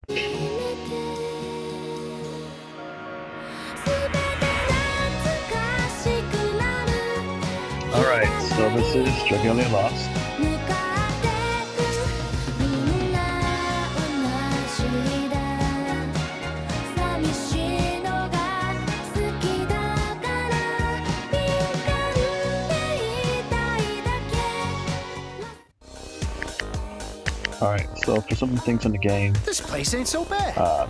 Alright, so this is Dragalia Lost. Alright, so for some of the things in the game, this place ain't so bad.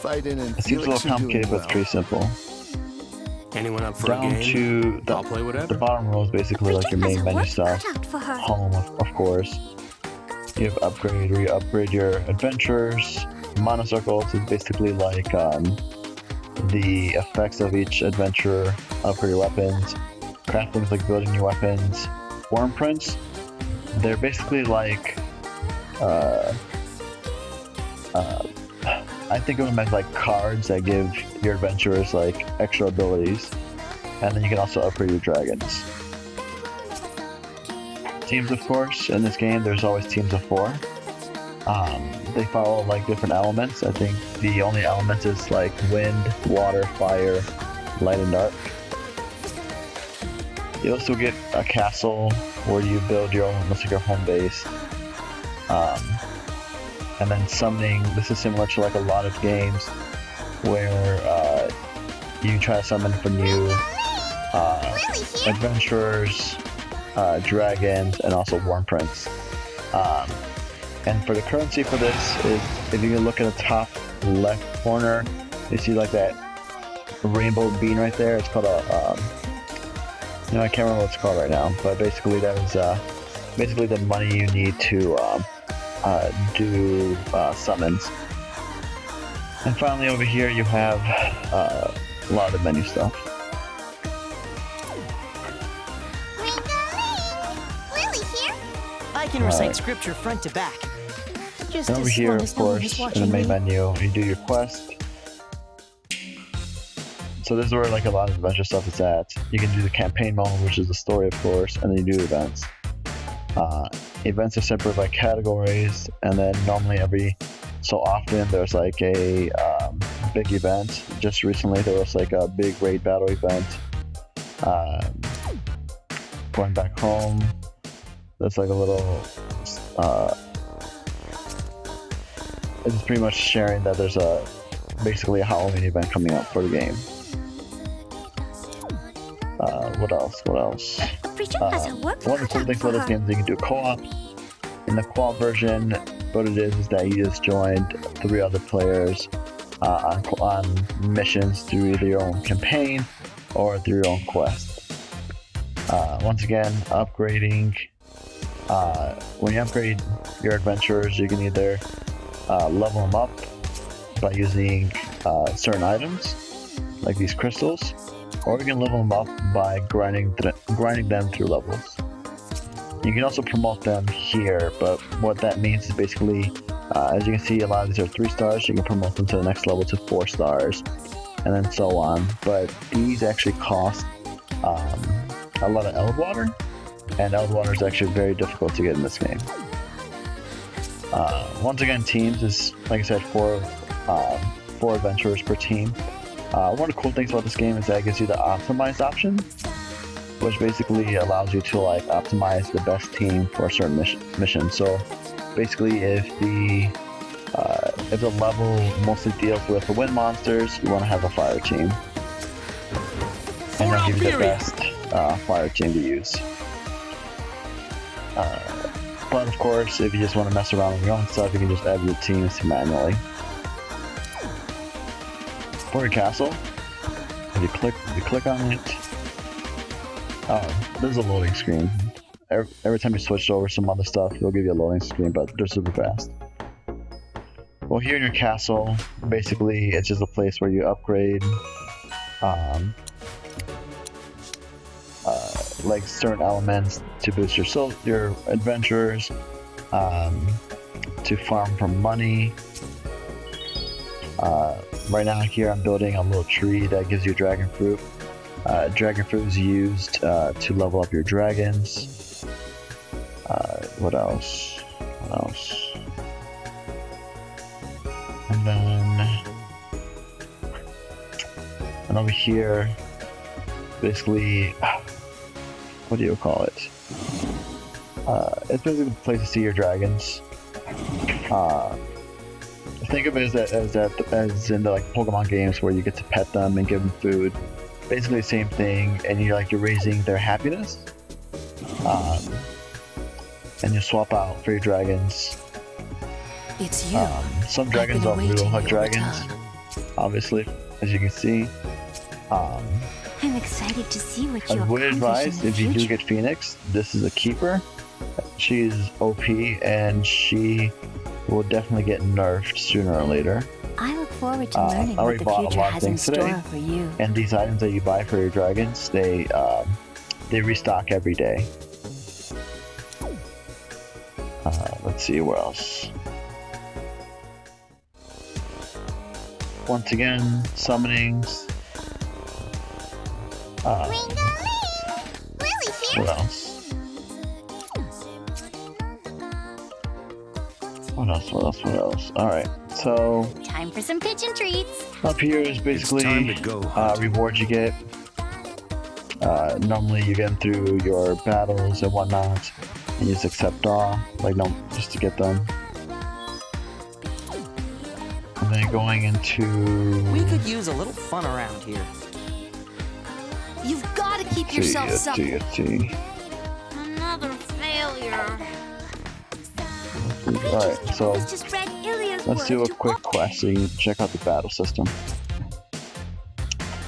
It seems a little complicated, but it's pretty simple. Anyone up for Down a game? to I'll play whatever. the bottom row is basically like your main menu stuff. Home, of course. You have upgrade, where you upgrade your adventures. Monocircles is basically like the effects of each adventure, upgrade your weapons. Crafting's like building your weapons. Worm prints, they're basically like I think of them as like cards that give your adventurers like extra abilities, and then you can also upgrade your dragons. Teams, of course, in this game there's always teams of 4. They follow like different elements. I think the only element is like wind, water, fire, light, and dark. You also get a castle where you build your own, looks like your home base. And then summoning, this is similar to like a lot of games where you try to summon for new adventurers, dragons, and also worm prints. And for the currency for this is, if you look at the top left corner, you see like that rainbow bean right there. It's called a, I can't remember what it's called right now, but basically that is basically the money you need to do summons. And finally over here you have a lot of menu stuff. I can recite scripture front to back. And over here, of course, in the main menu, you do your quest. So this is where like a lot of adventure stuff is at. You can do the campaign mode, which is the story, of course, and then you do events. Events are separated by categories, and then normally every so often there's like a big event. Just recently there was like a big raid battle event. Going back home, that's like a little it's pretty much sharing that there's basically a Halloween event coming up for the game. What else? One of the cool things about this game is you can do co-op. In the co-op version, what it is that you just joined 3 other players on missions through either your own campaign or through your own quest. Once again, upgrading. When you upgrade your adventurers, you can either level them up by using certain items, like these crystals, or you can level them up by grinding them through levels. You can also promote them here, but what that means is basically, as you can see, a lot of these are 3 stars. You can promote them to the next level to 4 stars, and then so on. But these actually cost a lot of Eld water, and Eld water is actually very difficult to get in this game. Once again, teams is, like I said, 4 adventurers per team. One of the cool things about this game is that it gives you the optimize option, which basically allows you to like optimize the best team for a certain mission. So basically, if the level mostly deals with the wind monsters, you want to have a fire team, and they'll give you the best fire team to use. But of course, if you just want to mess around with your own stuff, you can just add your teams manually. For your castle, if you click on it, there's a loading screen. Every time you switch over some other stuff, it'll give you a loading screen, but they're super fast. Well, here in your castle, basically it's just a place where you upgrade like certain elements to boost your adventures, to farm for money. Right now here I'm building a little tree that gives you dragon fruit. Dragon fruit is used to level up your dragons. What else? And then, and over here, basically, what do you call it? It's basically a place to see your dragons. Think of it as in the like Pokemon games where you get to pet them and give them food. Basically the same thing, and you're raising their happiness. And you swap out for your dragons. It's you. Some dragons are real hug dragons, obviously, as you can see. I'm excited to see what you I would accomplish advise, in the if you do future. get Phoenix, this is a keeper. She's OP, and she will definitely get nerfed sooner or later. I look forward to I learning what already the bought a future lot of has in things today. store for you. And these items that you buy for your dragons, they restock every day. Let's see where else. Once again, summonings. What else? What else? Alright, so Time for some pigeon treats. up here is basically time to go hunt. rewards you get. Normally you get them through your battles and whatnot, and you just accept all, just to get them. And then going into... We could use a little fun around here. You've got to keep yourself supple. Let's see. Another failure. Alright, so Just read Ilia's let's do a quick quest so you can check out the battle system.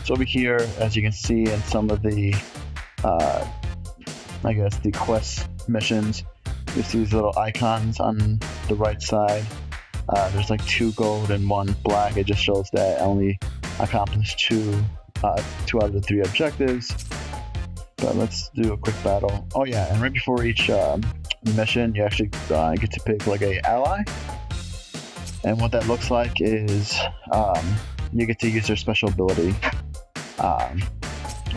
So over here, as you can see in some of the, I guess the quest missions, you see these little icons on the right side. There's like 2 gold and 1 black. It just shows that I only accomplished 2 out of the 3 objectives. But let's do a quick battle. Oh yeah, and right before each mission, you actually get to pick like a ally. And what that looks like is you get to use their special ability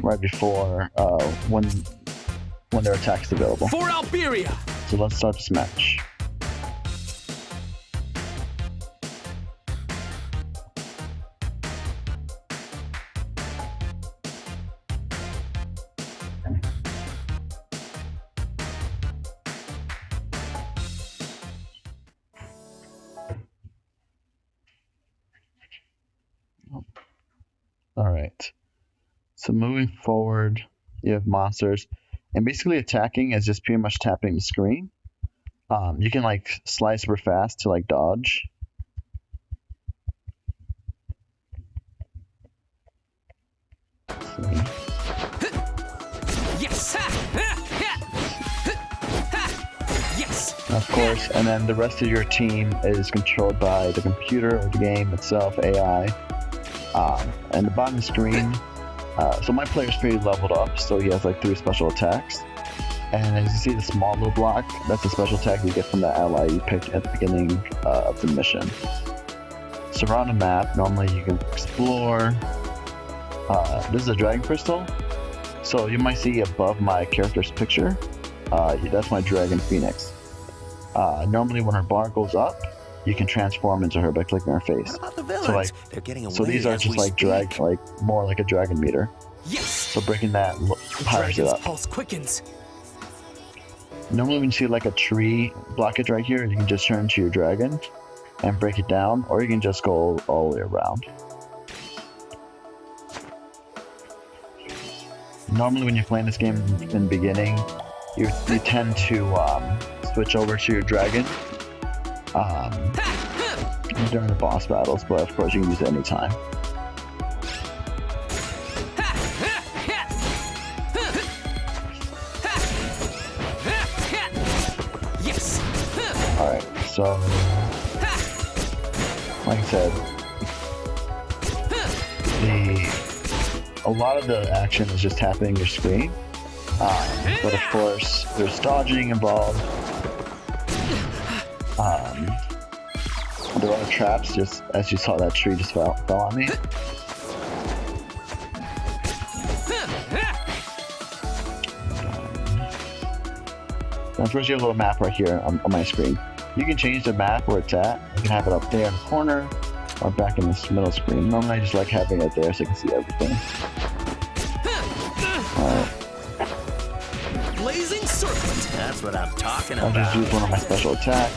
right before when their attack is available. For Alberia! So let's start this match. Alright, so moving forward, you have monsters, and basically attacking is just pretty much tapping the screen. You can like slide super fast to like dodge. Yes! Yes! Of course, and then the rest of your team is controlled by the computer or the game itself, AI. And the bottom screen, so my player's pretty leveled up, so he has like 3 special attacks. And as you see the small little block, that's a special attack you get from the ally you picked at the beginning of the mission. So around the map, normally you can explore. This is a dragon crystal. So you might see above my character's picture, that's my dragon phoenix. Normally when her bar goes up, you can transform into her by clicking her face. What about the villains? So like, They're getting away so these are as just we like speak. more like a dragon meter. Yes! So breaking that powers it Dragon's up. pulse quickens. Normally when you see like a tree blockage right here, you can just turn to your dragon and break it down, or you can just go all the way around. Normally when you're playing this game in the beginning, you tend to switch over to your dragon during the boss battles, but of course you can use it anytime. Yes! Alright, so like I said, a lot of the action is just tapping your screen, but of course there's dodging involved. There are traps, just as you saw that tree just fell on me. Now first you have a little map right here on my screen. You can change the map where it's at. You can have it up there in the corner, are back in this middle screen. Normally I just like having it there so I can see everything. Alright. Blazing circlet. That's what I'm talking I'll just use one of my special attacks.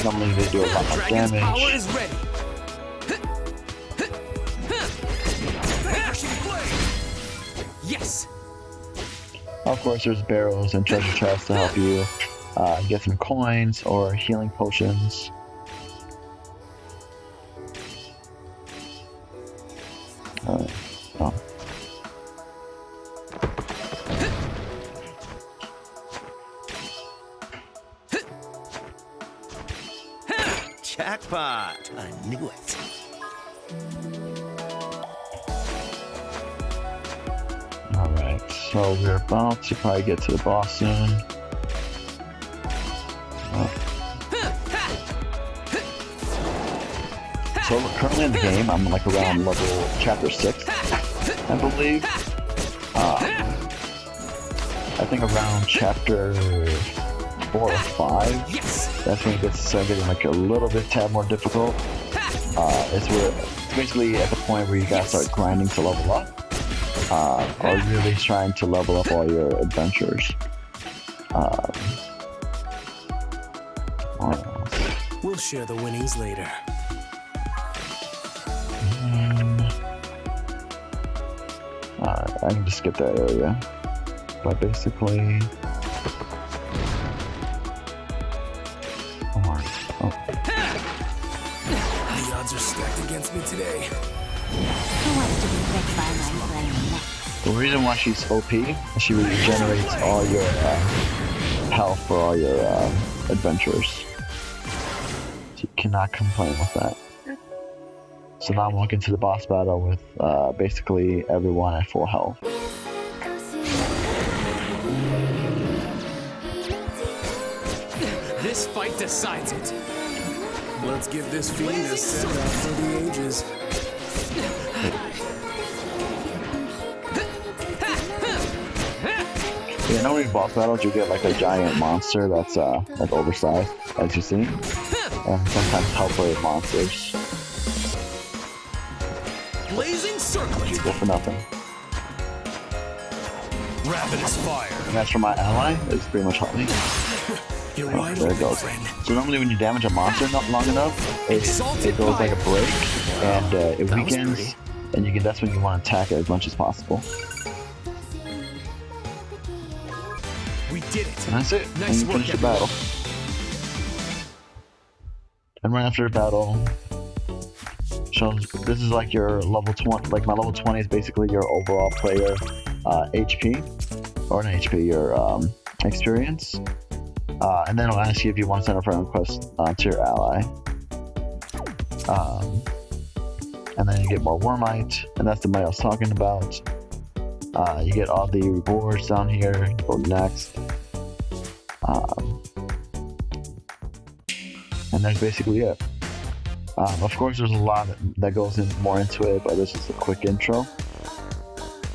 Normally they do a lot more Dragon's power damage. is ready. Yes. Of course, there's barrels and treasure chests to help you get some coins or healing potions. Oh. Jackpot! I knew it. Alright, so we're about to probably get to the boss soon. So we're currently in the game, I'm like around level chapter 6, I believe. I think around chapter 4 or 5, that's when it gets started getting like a little bit tad more difficult. It's basically at the point where you gotta start grinding to level up. Or really trying to level up all your adventures. We'll share the winnings later. Alright, I can just skip that area. But basically... Oh. The odds are stacked against me today. Who wants to be picked by my flame next? The reason why she's OP, she regenerates all your health for all your adventures. So you cannot complain with that. So now I'm walking to the boss battle with basically everyone at full health. This fight decides it. Let's give this fiend a send-off for the ages. Yeah, normally in boss battles you get like a giant monster that's like oversized, as you see, and sometimes helper monsters. Blazing circlet. Go for nothing. Ravenous fire. And that's for my ally. It's pretty much helped me. You're Oh, right there it on, goes. friend. So normally when you damage a monster not long enough, it goes like a break, and it weakens, and that's when you want to attack it as much as possible. We did it. And that's it. Nice And you work, finish the battle. And right after the battle, shows this is like your level 20. Like my level 20 is basically your overall player HP, or not HP, your experience. And then it'll ask you if you want to send a friend request to your ally. And then you get more Wormite, and that's the money I was talking about. You get all the rewards down here. Go next. And that's basically it. Of course, there's a lot that goes in more into it, but this is a quick intro.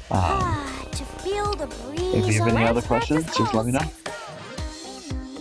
To feel the breeze. If you have any other questions, just let me know.